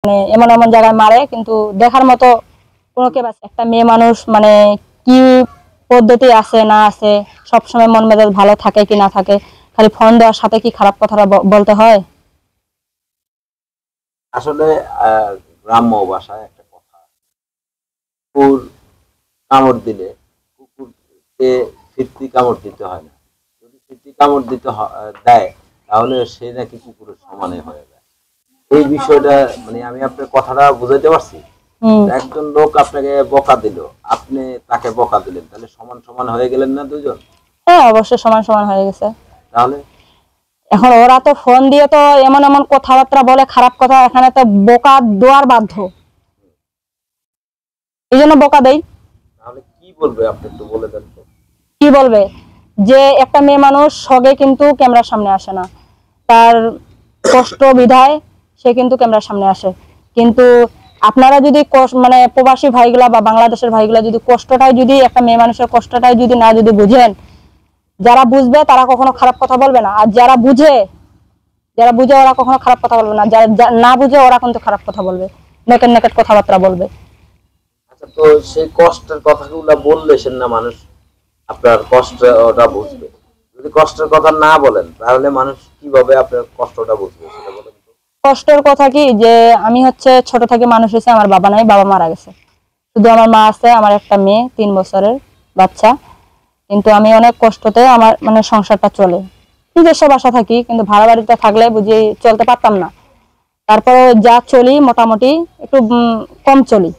মানে এমন এমন জায়গায় মারে, কিন্তু দেখার মতো কোনো কেউ আছে? একটা মেয়ে মানুষ মানে কি পদ্ধতি আছে না আছে, সবসময় মন মেজাজ ভালো থাকে কি না থাকে, খালি ফোন দেওয়ার সাথে কি খারাপ কথাটা বলতে হয়? আসলে গ্রাম্য ভাষায় একটা কথা, কুকুর কামড় দিলে কুকুরকে ফিরতি কামড় দিতে হয় না। যদি ফিরতি কামড় দেয়, তাহলে সে নাকি কুকুরের সমানে হয়ে যায়। এই বিষয়টা মানে আমি আপনার কথাটা বুঝাইতে পারছি। একজন লোক আপনাকে বকা দিল, আপনি তাকে বকা দিলেন, তাহলে সমান সমান হয়ে গেলেন না দুজন? হ্যাঁ, অবশ্যই সমান সমান হয়ে গেছে। তাহলে এখন ওরা তো ফোন দিয়ে তো এমন এমন কথাবার্তা বলে, খারাপ কথা, এখানে তো বোকা দেওয়ার বাধ্য, এই জন্য বোকা দেই। তাহলে কি বলবে আপনি একটু বলে দেন তো। কি বলবে? যে একটা মেয়ে মানুষ সগে কিন্তু ক্যামেরার সামনে আসে না, তার কষ্ট বিধায় সে কিন্তু ক্যামেরার সামনে আসে। কিন্তু আপনারা যদি মানে প্রবাসী ভাইগুলা বা বাংলাদেশের ভাইগুলা যদি কষ্টটাই, যদি একটা মেয়ে মানুষের কষ্টটাই যদি না যদি বুঝেন, যারা বুঝবে তারা কখনো খারাপ কথা বলবে না, আর যারা বুঝে ওরা কখনো খারাপ কথা বলবে না, যারা না বুঝে ওরা কিন্তু খারাপ কথা বলবে, নেকেট নেকেট কথাবার্তা বলবে। আচ্ছা, তো সেই কষ্টের কথাগুলো বললে সে না মানুষ আপনার কষ্টটা বুঝবে। যদি কষ্টের কথা না বলেন, তাহলে মানুষ কিভাবে আপনার কষ্টটা বুঝবে সেটা বলেন তো। কষ্টের কথা কি, যে আমি হচ্ছে ছোট থেকে মানুষ হয়েছে, আমার বাবা নাই, বাবা মারা গেছে, শুধু আমার মা আছে, আমার একটা মেয়ে 3 বছরের বাচ্চা। কিন্তু আমি অনেক কষ্টতে আমার মানে সংসারটা চলে। নিজস্ব বাসা থাকি, কিন্তু ভাড়া বাড়িতে থাকলে বুঝি চলতে পারতাম না। তারপরে যা চলি মোটামুটি একটু কম চলি।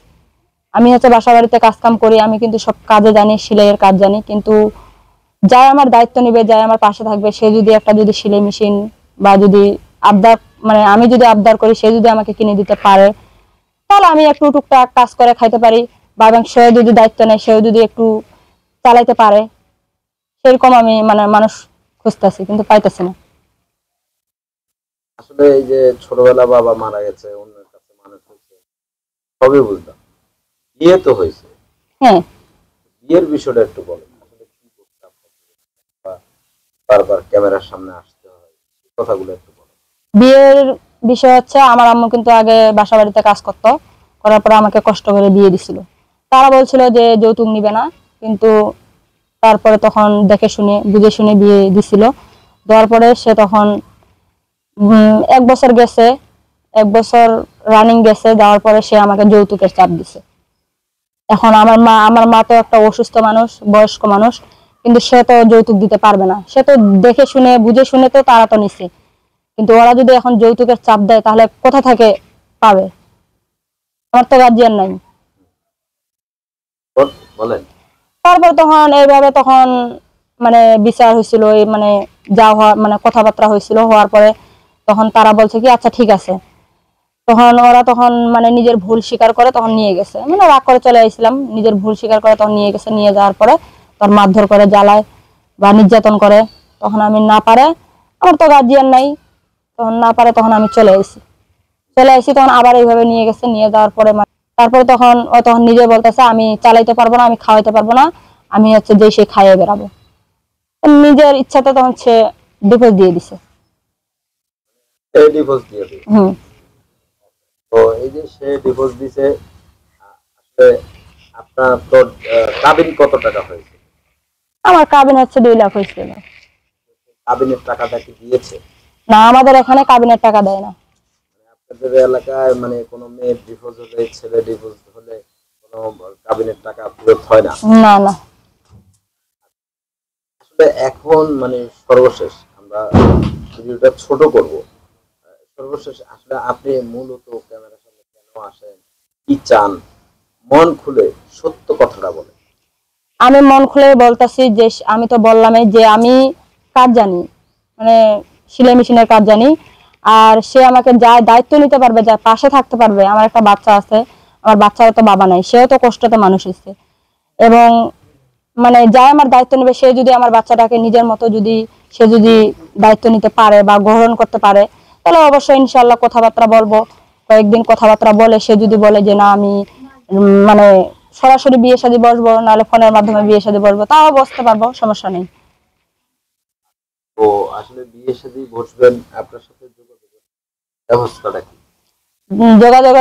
আমি হচ্ছে বাসা বাড়িতে কাজ কাম করি, আমি কিন্তু সব কাজে জানি, সেলাইয়ের কাজ জানি, কিন্তু যাই আমার দায়িত্ব নিবে, যাই আমার পাশে থাকবে, সে যদি একটা যদি সেলাই মেশিন বা যদি আবদার, মানে আমি যদি আবদার করি, সে যদি আমাকে কিনে দিতে পারে, তাহলে আমি একটু টুকটাক কাজ করে খাইতে পারি। বা এবং সে যদি দায়িত্ব নেয়, সেও যদি একটু চালাইতে পারে, সেরকম আমি মানে মানুষ খুঁজতেছি, কিন্তু পাইতেছি না। আসলে এই যে ছোটবেলা বাবা মারা গেছে, অন্যের কাছে মানুষ হয়েছে, সবই বুঝলাম। বিয়ে তো হয়েছে, হ্যাঁ, বিয়ের বিষয়টা একটু বলেন। আসলে কি করতে আপনাকে বা বারবার ক্যামেরার সামনে আসতে হয়, এই কথাগুলো একটু বলেন। বিয়ের বিষয় হচ্ছে, আমার আম্মু কিন্তু আগে বাসা বাড়িতে কাজ করতো, করার পরে আমাকে কষ্ট করে বিয়ে দিছিল। তারা বলছিল যে যৌতুক নিবে না, কিন্তু তারপরে তখন দেখে শুনে বুঝে শুনে বিয়ে দিছিল। দেওয়ার পরে সে তখন 1 বছর গেছে, 1 বছর রানিং গেছে, যাওয়ার পরে সে আমাকে যৌতুকের চাপ দিছে। এখন আমার মা তো একটা অসুস্থ মানুষ, বয়স্ক মানুষ, কিন্তু সে তো যৌতুক দিতে পারবে না, সে তো দেখে শুনে বুঝে শুনে তো তারা তো নিছে। কিন্তু ওরা যদি এখন যৌতুকের চাপ দেয়, তাহলে কোথা থেকে পাবে? আমার তো গার্জিয়ান নাই। বলেন। তারপর তখন এইভাবে তখন মানে বিচার হয়েছিল, মানে যা হওয়া মানে কথাবার্তা হয়েছিল, হওয়ার পরে তখন তারা বলছে কি আচ্ছা ঠিক আছে। তখন ওরা তখন মানে নিজের ভুল স্বীকার করে তখন নিয়ে গেছে, মানে রাগ করে চলে আসছিলাম, নিজের ভুল স্বীকার করে তখন নিয়ে গেছে। নিয়ে যাওয়ার পরে তখন মারধর করে, জ্বালায় বা নির্যাতন করে। তখন আমি না পারে, আমার তো গার্জিয়ান নাই, তখন না পারে তখন আমি চলে আসি তখন আবার এইভাবে নিয়ে গেছে। নিয়ে যাওয়ার পরে তারপরে তখন ও তখন নিজে বলতেছে আমি চালাইতে পারবো না, আমি খাওয়াইতে পারবো না, আমি হচ্ছে যে সে খাইয়ে বেড়াবো। নিজের ইচ্ছাতে তখন সে ডিভোর্স দিয়ে দিছে। এই ডিভোর্স দিয়ে দিই। হুম। তো এই যে সে ডিভোর্স দিছে, আসলে আপনার তো কাবিন কত টাকা হয়েছে? আমার কাবিন হচ্ছে 2 লাখ হয়েছিল। কাবিনের টাকাটা কি দিয়েছে? না, আমাদের এখানে কাবিনের টাকা দেয় না। আপনাদের এলাকায় মানে কোনো মেয়ের ডিভোর্স হলে, ছেলে ডিভোর্স হলে কোনো কাবিনের টাকা ফেরত হয় না? না, না। আসলে এখন মানে সর্বশেষ আমরা ভিডিওটা ছোট করব। সর্বশেষ আসলে আপনি মূলত ক্যামেরার সামনে কেন আসেন, কি চান, মন খুলে সত্য কথাটা বলেন। আমি মন খুলে বলতাছি যে আমি তো বললামই যে আমি কাজ জানি, মানে সেলাই মেশিনের কাজ জানি। আর সে আমাকে যা দায়িত্ব নিতে পারবে, যা পাশে থাকতে পারবে, আমার একটা বাচ্চা আছে, আমার বাচ্চারও তো বাবা নাই, সেও তো কষ্টতে মানুষ হয়েছে। এবং মানে যাই আমার দায়িত্ব নেবে, সে যদি আমার বাচ্চাটাকে নিজের মতো যদি সে যদি দায়িত্ব নিতে পারে বা গ্রহণ করতে পারে, তাহলে অবশ্যই ইনশাল্লাহ কথাবার্তা বলবো। কয়েকদিন কথাবার্তা বলে সে যদি বলে যে না আমি মানে সরাসরি বিয়ে শাদী বসবো, নাহলে ফোনের মাধ্যমে বিয়ে শাদী বসবো, তাও বসতে পারবো, সমস্যা নেই। তো আসলে বিয়ে শাদী বসবেন, আপনার সাথে যোগাযোগের ব্যবস্থাটা কি? যোগাযোগের